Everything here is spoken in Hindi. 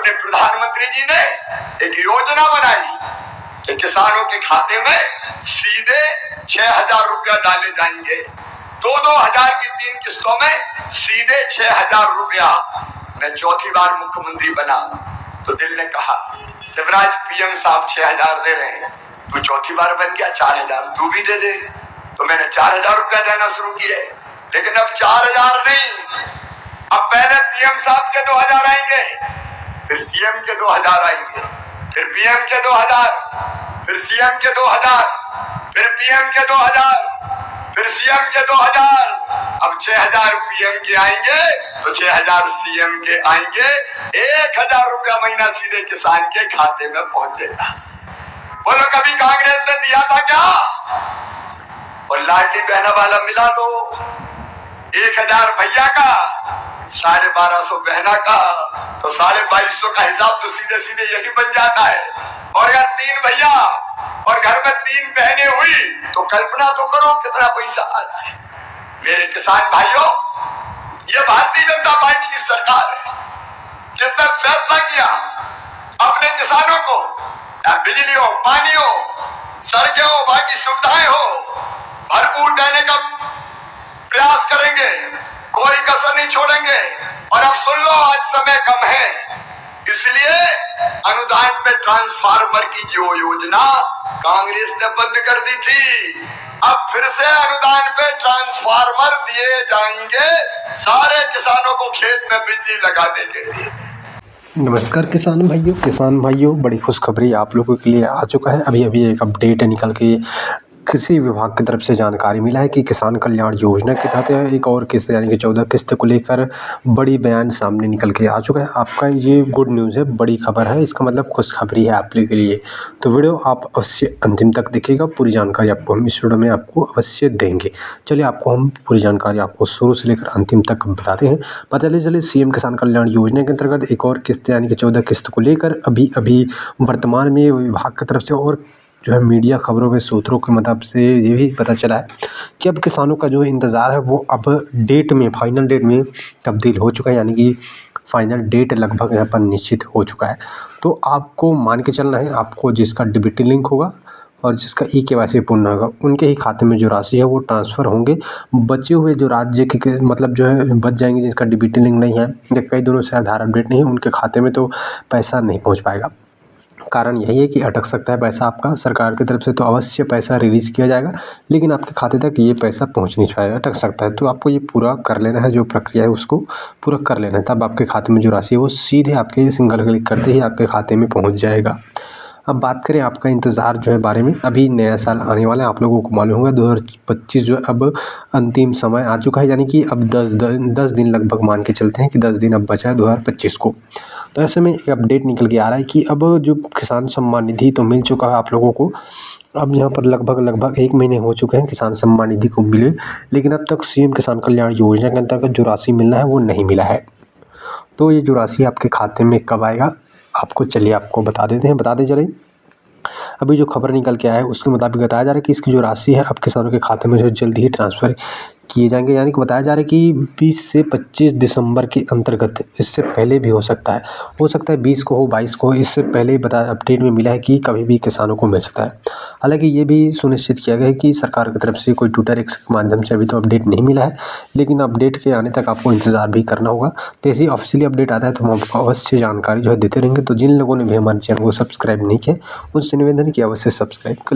माननीय प्रधानमंत्री जी ने एक योजना बनाई कि किसानों के खाते में सीधे 6,000 रुपया डाले जाएंगे। 2-2 हजार की 3 किस्तों में सीधे 6,000 रुपया। मैं चौथी बार मुख्यमंत्री बना तो दिल ने कहा शिवराज पीएम साहब 6,000 दे रहे हैं, तू चौथी बार बन गया 4,000 तू भी दे दे। तो मैंने 4,000 रुपया देना शुरू किए। लेकिन अब 4,000 नहीं, अब पहले पीएम साहब के 2,000 आएंगे, फिर सीएम के 2,000 आएंगे, फिर पीएम के 2,000, फिर सीएम के 2,000, फिर पीएम के 2,000, फिर सीएम के 2,000। अब 6,000 पीएम के आएंगे तो 6,000 सीएम के आएंगे। 1,000 रुपया महीना सीधे किसान के खाते में पहुंचेगा। बोलो कभी कांग्रेस ने दिया था क्या? और लाडली बहना वाला मिला दो। 1,000 भैया का, 1,250 बहना का, तो 2,250 का हिसाब तो सीधे सीधे यही बन जाता है। और अगर 3 भैया और घर में 3 बहनें हुई तो कल्पना तो करो कितना पैसा आ रहा है। मेरे किसान भाइयों, ये भारतीय जनता पार्टी की सरकार है जिसने फैसला किया अपने किसानों को बिजली हो, पानी हो, सड़कें हो, बाकी सुविधाएं हो, भरपूर देने का प्रयास करेंगे, कोई कसर नहीं छोड़ेंगे। और अब सुन लो, आज समय कम है, इसलिए अनुदान पे ट्रांसफार्मर की जो योजना कांग्रेस ने बंद कर दी थी, अब फिर से अनुदान पे ट्रांसफार्मर दिए जाएंगे सारे किसानों को खेत में बिजली लगाने के लिए। नमस्कार किसान भाइयों, बड़ी खुशखबरी आप लोगों के लिए आ चुका है। अभी एक अपडेट निकल के कृषि विभाग की तरफ से जानकारी मिला है कि किसान कल्याण योजना के तहत एक और किस्त यानी कि 14 किस्त को लेकर बड़ी बयान सामने निकल के आ चुका है। आपका ये गुड न्यूज़ है, बड़ी खबर है, इसका मतलब खुशखबरी है आप लोगों के लिए। तो वीडियो आप अवश्य अंतिम तक देखिएगा, पूरी जानकारी आपको हम इस वीडियो में आपको अवश्य देंगे। चलिए आपको हम पूरी जानकारी आपको शुरू से लेकर अंतिम तक बताते हैं। चलिए सीएम किसान कल्याण योजना के अंतर्गत एक और किस्त यानी कि 14 किस्त को लेकर अभी वर्तमान में विभाग की तरफ से और जो है मीडिया खबरों में सूत्रों के मतलब से ये भी पता चला है कि अब किसानों का जो इंतज़ार है वो अब फाइनल डेट में तब्दील हो चुका है, यानी कि फाइनल डेट लगभग यहाँ पर निश्चित हो चुका है। तो आपको मान के चलना है, आपको जिसका डीबीटी लिंक होगा और जिसका ई-केवाईसी पूर्ण होगा उनके ही खाते में जो राशि है वो ट्रांसफ़र होंगे। बचे हुए जो राज्य के मतलब जो है बच जाएंगे, जिसका डीबीटी लिंक नहीं है या कई दिनों से आधार अपडेट नहीं है, उनके खाते में तो पैसा नहीं पहुँच पाएगा। कारण यही है कि अटक सकता है पैसा आपका। सरकार की तरफ से तो अवश्य पैसा रिलीज़ किया जाएगा, लेकिन आपके खाते तक ये पैसा पहुंच नहीं पाएगा, अटक सकता है। तो आपको ये पूरा कर लेना है, जो प्रक्रिया है उसको पूरा कर लेना है, तब आपके खाते में जो राशि है वो सीधे आपके सिंगल क्लिक करते ही आपके खाते में पहुंच जाएगा। अब बात करें आपका इंतज़ार जो है बारे में, अभी नया साल आने वाला है, आप लोगों को मालूम होगा 2025 जो है अब अंतिम समय आ चुका है, यानी कि अब 10 दिन लगभग मान के चलते हैं कि 10 दिन अब बचा है 2025 को। तो ऐसे में एक अपडेट निकल के आ रहा है कि अब जो किसान सम्मान निधि तो मिल चुका है आप लोगों को, अब यहाँ पर लगभग 1 महीने हो चुके हैं किसान सम्मान निधि को मिले, लेकिन अब तक सीएम किसान कल्याण योजना के अंतर्गत जो राशि मिलना है वो नहीं मिला है। तो ये जो राशि आपके खाते में कब आएगा आपको चलिए आपको बताते चले। अभी जो खबर निकल के आया है उसके मुताबिक बताया जा रहा है कि इसकी जो राशि है अब किसानों के खाते में जो जल्द ही ट्रांसफ़र किए जाएंगे, यानी कि बताया जा रहा है कि 20 से 25 दिसंबर के अंतर्गत, इससे पहले भी हो सकता है 20 को हो 22 को, इससे पहले अपडेट में मिला है कि कभी भी किसानों को मिल सकता है। हालांकि ये भी सुनिश्चित किया गया है कि सरकार की तरफ से कोई ट्विटर एक्स के माध्यम से अभी तो अपडेट नहीं मिला है, लेकिन अपडेट के आने तक आपको इंतज़ार भी करना होगा। जैसे ही ऑफिशियली अपडेट आता है तो हम आपको अवश्य जानकारी जो है देते रहेंगे। तो जिन लोगों ने भी हमारे चैनल को सब्सक्राइब नहीं किया उनसे निवेदन है कि अवश्य सब्सक्राइब कर